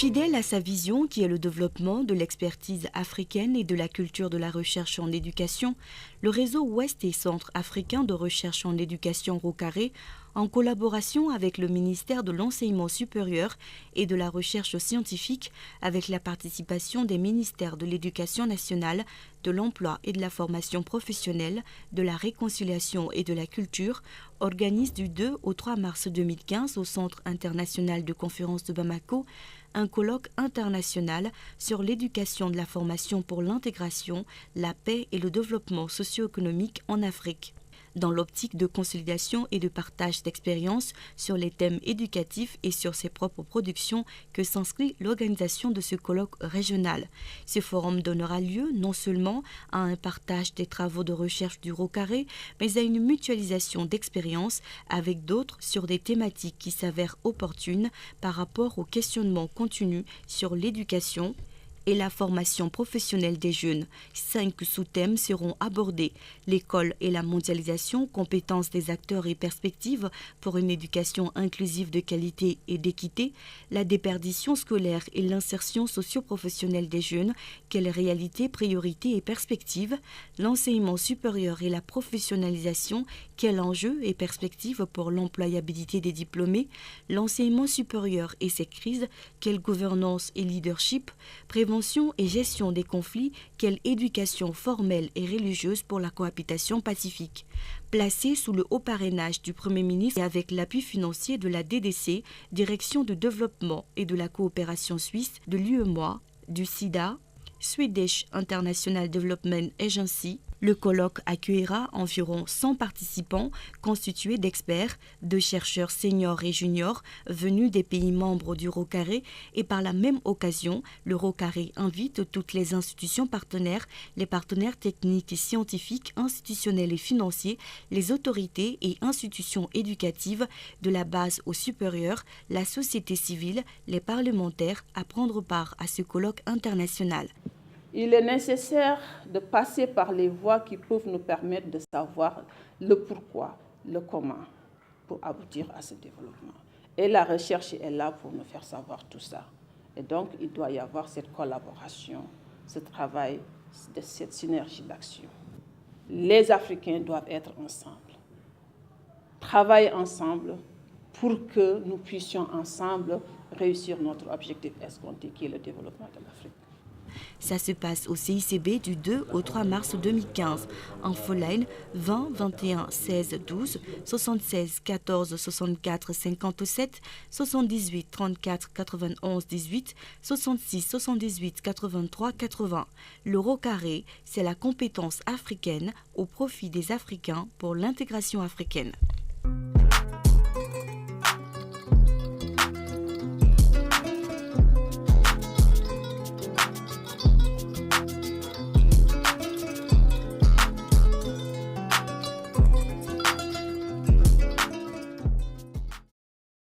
Fidèle à sa vision qui est le développement de l'expertise africaine et de la culture de la recherche en éducation, le réseau Ouest et Centre africain de recherche en éducation ROCARE, en collaboration avec le ministère de l'Enseignement supérieur et de la recherche scientifique, avec la participation des ministères de l'Éducation nationale, de l'Emploi et de la formation professionnelle, de la réconciliation et de la culture, organise du 2 au 3 mars 2015 au Centre international de conférences de Bamako un colloque international sur l'éducation de la formation pour l'intégration, la paix et le développement socio-économique en Afrique. Dans l'optique de consolidation et de partage d'expériences sur les thèmes éducatifs et sur ses propres productions que s'inscrit l'organisation de ce colloque régional. Ce forum donnera lieu non seulement à un partage des travaux de recherche du ROCARE, mais à une mutualisation d'expériences avec d'autres sur des thématiques qui s'avèrent opportunes par rapport au questionnement continu sur l'éducation et la formation professionnelle des jeunes. 5 sous-thèmes seront abordés: l'école et la mondialisation, compétences des acteurs et perspectives pour une éducation inclusive de qualité et d'équité, la déperdition scolaire et l'insertion socio-professionnelle des jeunes, quelles réalités, priorités et perspectives, l'enseignement supérieur et la professionnalisation, quels enjeux et perspectives pour l'employabilité des diplômés, l'enseignement supérieur et ses crises, quelle gouvernance et leadership, prévention et gestion des conflits, quelle éducation formelle et religieuse pour la cohabitation pacifique. Placé sous le haut parrainage du Premier ministre et avec l'appui financier de la DDC, Direction du développement et de la coopération suisse, de l'UEMOA, du SIDA, Swedish International Development Agency, le colloque accueillera environ 100 participants constitués d'experts, de chercheurs seniors et juniors venus des pays membres du ROCARE, et par la même occasion, le ROCARE invite toutes les institutions partenaires, les partenaires techniques et scientifiques, institutionnels et financiers, les autorités et institutions éducatives de la base au supérieur, la société civile, les parlementaires à prendre part à ce colloque international. Il est nécessaire de passer par les voies qui peuvent nous permettre de savoir le pourquoi, le comment, pour aboutir à ce développement. Et la recherche est là pour nous faire savoir tout ça. Et donc, il doit y avoir cette collaboration, ce travail, cette synergie d'action. Les Africains doivent être ensemble, travailler ensemble pour que nous puissions ensemble réussir notre objectif escompté qui est le développement de l'Afrique. Ça se passe au CICB du 2 au 3 mars 2015. En Foline, 20 21 16 12, 76 14 64 57, 78 34 91 18, 66 78 83 80. Le ROCARE, c'est la compétence africaine au profit des Africains pour l'intégration africaine.